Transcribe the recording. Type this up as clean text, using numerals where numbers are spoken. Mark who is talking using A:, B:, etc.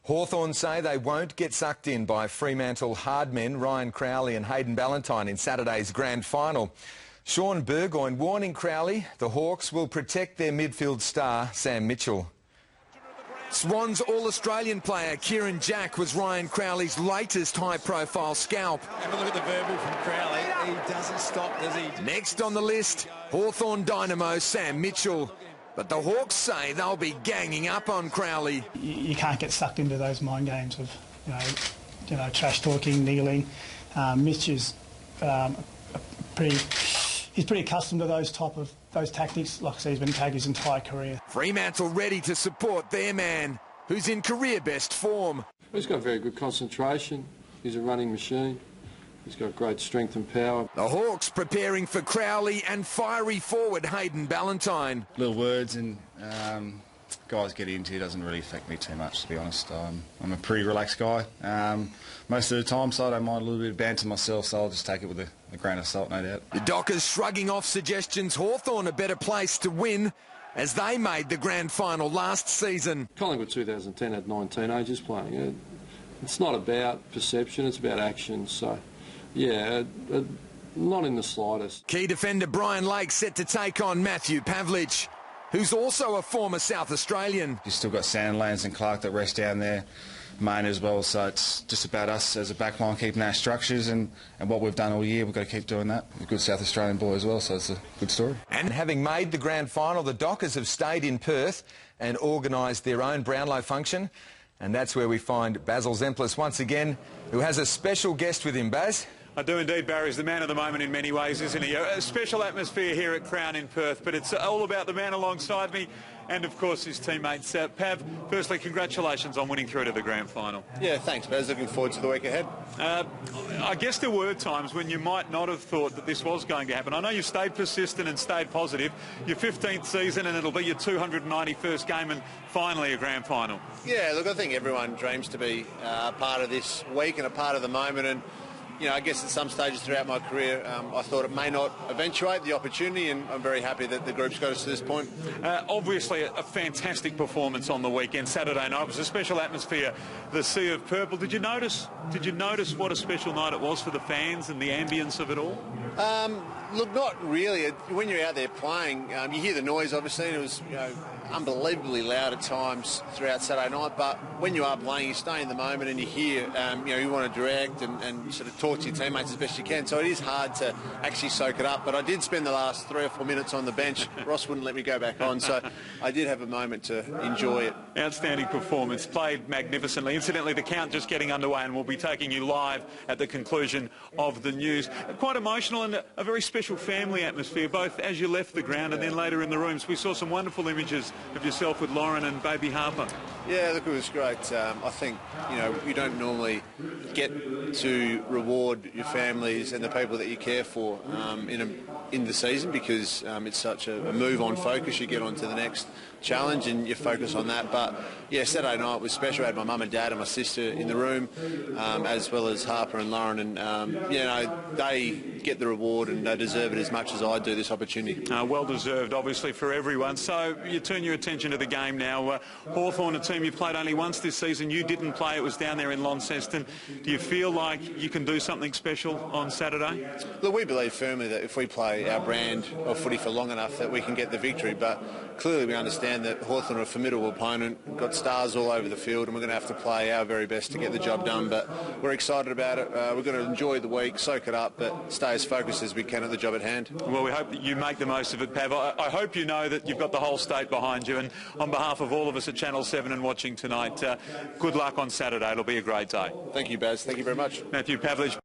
A: Hawthorn say they won't get sucked in by Fremantle hard men Ryan Crowley and Hayden Ballantyne in Saturday's grand final. Sean Burgoyne warning Crowley the Hawks will protect their midfield star Sam Mitchell. Swans All-Australian player Kieran Jack was Ryan Crowley's latest high-profile scalp.
B: Have a look at the verbal from Crowley. He doesn't stop, does he?
A: Next on the list, Hawthorn dynamo Sam Mitchell. But the Hawks say they'll be ganging up on Crowley.
C: You can't get sucked into those mind games of, you know, trash talking, kneeling. Mitch is he's pretty accustomed to those tactics. Like I say, he's been tagged his entire career.
A: Fremantle ready to support their man, who's in career best form.
D: He's got very good concentration. He's a running machine. He's got great strength and power.
A: The Hawks preparing for Crowley and fiery forward Hayden Ballantyne.
E: Little words and guys get into doesn't really affect me too much, to be honest. I'm a pretty relaxed guy most of the time, so I don't mind a little bit of banter myself, so I'll just take it with a grain of salt, no doubt.
A: The Dockers shrugging off suggestions Hawthorn a better place to win as they made the grand final last season.
D: Collingwood 2010 had 9 teenagers playing. It's not about perception, it's about action, so... yeah, not in the slightest.
A: Key defender Brian Lake set to take on Matthew Pavlich, who's also a former South Australian.
E: You've still got Sandlands and Clark that rest down there, Main as well, so it's just about us as a backline keeping our structures and what we've done all year. We've got to keep doing that. A good South Australian boy as well, so it's a good story.
A: And having made the grand final, the Dockers have stayed in Perth and organised their own Brownlow function. And that's where we find Basil Zemplis once again, who has a special guest with him. Baz?
F: I do indeed. Barry's the man of the moment in many ways, isn't he? A special atmosphere here at Crown in Perth, but it's all about the man alongside me and, of course, his teammates. Pav, firstly, congratulations on winning through to the grand final.
G: Yeah, thanks, Baz. Looking forward to the week ahead.
F: I guess there were times when you might not have thought that this was going to happen. I know you stayed persistent and stayed positive. Your 15th season and it'll be your 291st game and finally a grand final.
G: Yeah, look, I think everyone dreams to be a part of this week and a part of the moment, and you know, I guess at some stages throughout my career, I thought it may not eventuate the opportunity, and I'm very happy that the group's got us to this point.
F: Obviously, a fantastic performance on the weekend. Saturday night was a special atmosphere. The Sea of Purple. Did you notice what a special night it was for the fans and the ambience of it all?
G: Look, not really. When you're out there playing, you hear the noise, obviously, and it was, unbelievably loud at times throughout Saturday night. But when you are playing, you stay in the moment and you hear, you want to direct and sort of talk to your teammates as best you can. So it is hard to actually soak it up. But I did spend the last 3 or 4 minutes on the bench. Ross wouldn't let me go back on, so I did have a moment to enjoy it.
F: Outstanding performance, played magnificently. Incidentally, the count just getting underway, and we'll be taking you live at the conclusion of the news. Quite emotional and a very special family atmosphere, both as you left the ground and then later in the rooms. We saw some wonderful images of yourself with Lauren and baby Harper.
G: Yeah, look, it was great. I think, you don't normally get to reward your families and the people that you care for in the season, because it's such a move-on focus. You get on to the next challenge and you focus on that. But yeah, Saturday night was special. I had my mum and dad and my sister in the room, as well as Harper and Lauren, and they get the reward and they deserve it as much as I do, this opportunity.
F: Well deserved, obviously, for everyone. So you turn your attention to the game now. Hawthorn, a team you've played only once this season. You didn't play. It was down there in Launceston. Do you feel like you can do something special on Saturday?
G: Look, we believe firmly that if we play our brand of footy for long enough that we can get the victory, but clearly we understand that Hawthorn are a formidable opponent, got stars all over the field, and we're going to have to play our very best to get the job done. But we're excited about it. We're going to enjoy the week, soak it up, but stay as focused as we can at the job at hand.
F: Well, we hope that you make the most of it, Pav. I hope you know that you've got the whole state behind you, and on behalf of all of us at Channel 7 and watching tonight, good luck on Saturday. It'll be a great day.
G: Thank you, Baz. Thank you very much.
F: Matthew Pavlich.